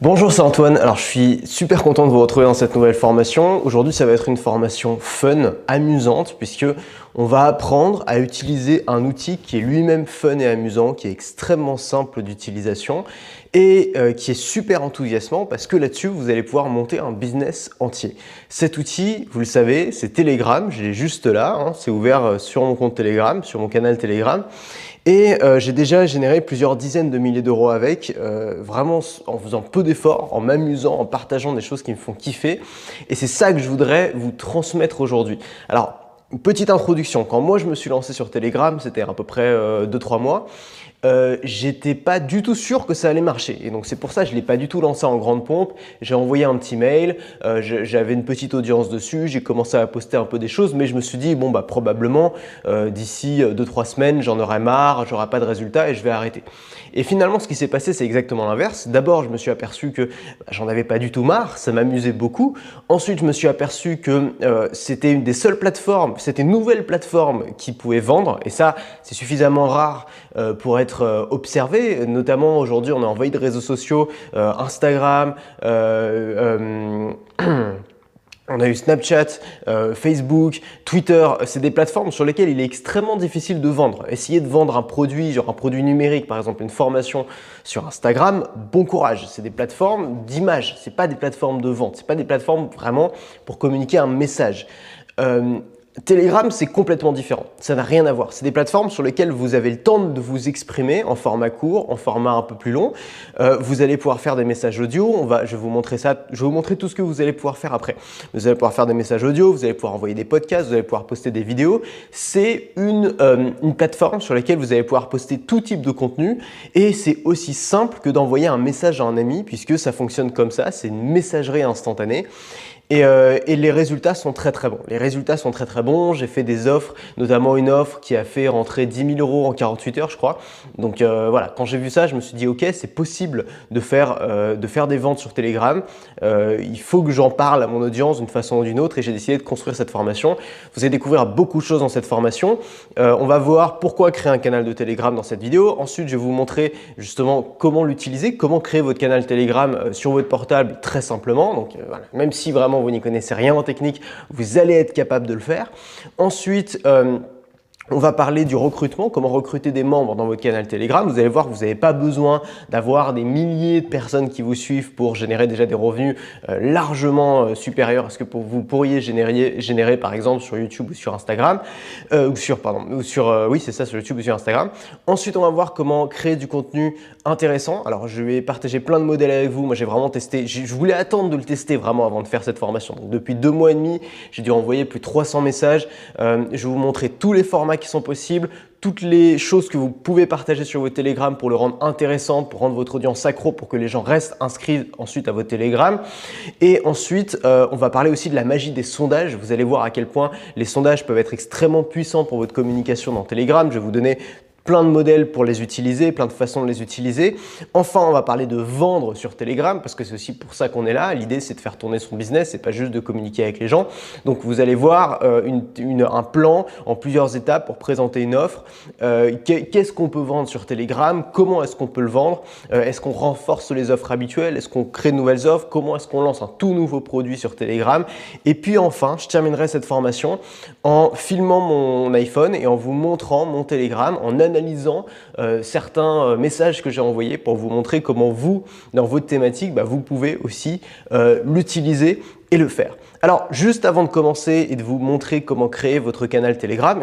Bonjour, c'est Antoine. Alors, je suis super content de vous retrouver dans cette nouvelle formation. Aujourd'hui, ça va être une formation fun, amusante, puisque on va apprendre à utiliser un outil qui est lui-même fun et amusant, qui est extrêmement simple d'utilisation et qui est super enthousiasmant parce que là-dessus, vous allez pouvoir monter un business entier. Cet outil, vous le savez, c'est Telegram. Je l'ai juste là, hein. C'est ouvert sur mon compte Telegram, sur mon canal Telegram. Et j'ai déjà généré plusieurs dizaines de milliers d'euros avec, vraiment en faisant peu d'efforts, en m'amusant, en partageant des choses qui me font kiffer. Et c'est ça que je voudrais vous transmettre aujourd'hui. Alors, une petite introduction. Quand moi je me suis lancé sur Telegram, c'était à peu près 2-3 mois. J'étais pas du tout sûr que ça allait marcher et donc c'est pour ça que je l'ai pas du tout lancé en grande pompe. J'ai envoyé un petit mail, j'avais une petite audience dessus, j'ai commencé à poster un peu des choses, mais je me suis dit bon bah probablement d'ici 2-3 semaines j'en aurai marre, j'aurai pas de résultat et je vais arrêter. Et finalement ce qui s'est passé c'est exactement l'inverse. D'abord je me suis aperçu que j'en avais pas du tout marre, ça m'amusait beaucoup. Ensuite je me suis aperçu que c'était une des seules plateformes, c'était une nouvelle plateforme qui pouvait vendre et ça c'est suffisamment rare pour être observé, notamment aujourd'hui on est envahi de réseaux sociaux, Instagram, on a eu Snapchat, Facebook, Twitter, c'est des plateformes sur lesquelles il est extrêmement difficile de vendre. Essayer de vendre un produit, genre un produit numérique, par exemple une formation sur Instagram, bon courage. C'est des plateformes d'image, c'est pas des plateformes de vente, c'est pas des plateformes vraiment pour communiquer un message. Telegram, c'est complètement différent. Ça n'a rien à voir. C'est des plateformes sur lesquelles vous avez le temps de vous exprimer en format court, en format un peu plus long. Vous allez pouvoir faire des messages audio. Je vais vous montrer ça. Je vais vous montrer tout ce que vous allez pouvoir faire après. Vous allez pouvoir faire des messages audio, vous allez pouvoir envoyer des podcasts, vous allez pouvoir poster des vidéos. C'est une plateforme sur laquelle vous allez pouvoir poster tout type de contenu et c'est aussi simple que d'envoyer un message à un ami puisque ça fonctionne comme ça. C'est une messagerie instantanée. Et les résultats sont très bons. Les résultats sont très bons. J'ai fait des offres, notamment une offre qui a fait rentrer 10 000 euros en 48 heures, je crois. Donc voilà, quand j'ai vu ça, je me suis dit ok, c'est possible de faire des ventes sur Telegram. Il faut que j'en parle à mon audience d'une façon ou d'une autre et j'ai décidé de construire cette formation. Vous allez découvrir beaucoup de choses dans cette formation. On va voir pourquoi créer un canal de Telegram dans cette vidéo. Ensuite, je vais vous montrer justement comment l'utiliser, comment créer votre canal Telegram sur votre portable très simplement. Donc voilà, même si vraiment vous n'y connaissez rien en technique, vous allez être capable de le faire. Ensuite, on va parler du recrutement, comment recruter des membres dans votre canal Telegram. Vous allez voir que vous n'avez pas besoin d'avoir des milliers de personnes qui vous suivent pour générer déjà des revenus largement supérieurs à ce que vous pourriez générer par exemple sur YouTube ou sur Instagram. Oui, c'est ça, sur YouTube ou sur Instagram. Ensuite, on va voir comment créer du contenu intéressant. Alors, je vais partager plein de modèles avec vous. Moi, j'ai vraiment testé. Je voulais attendre de le tester vraiment avant de faire cette formation. Donc, depuis 2 mois et demi, j'ai dû envoyer plus de 300 messages. Je vais vous montrer tous les formats qui sont possibles, toutes les choses que vous pouvez partager sur votre Telegram pour le rendre intéressant, pour rendre votre audience accro, pour que les gens restent inscrits ensuite à votre Telegram. Et ensuite, on va parler aussi de la magie des sondages. Vous allez voir à quel point les sondages peuvent être extrêmement puissants pour votre communication dans Telegram. Je vais vous donner plein de modèles pour les utiliser, plein de façons de les utiliser. Enfin, on va parler de vendre sur Telegram parce que c'est aussi pour ça qu'on est là. L'idée, c'est de faire tourner son business, c'est pas juste de communiquer avec les gens. Donc, vous allez voir un plan en plusieurs étapes pour présenter une offre. Qu'est-ce qu'on peut vendre sur Telegram? Comment est-ce qu'on peut le vendre? Est-ce qu'on renforce les offres habituelles? Est-ce qu'on crée de nouvelles offres? Comment est-ce qu'on lance un tout nouveau produit sur Telegram? Et puis enfin, je terminerai cette formation en filmant mon iPhone et en vous montrant mon Telegram, en analysant certains messages que j'ai envoyés pour vous montrer comment vous, dans votre thématique, vous pouvez aussi l'utiliser et le faire. Alors, juste avant de commencer et de vous montrer comment créer votre canal Telegram,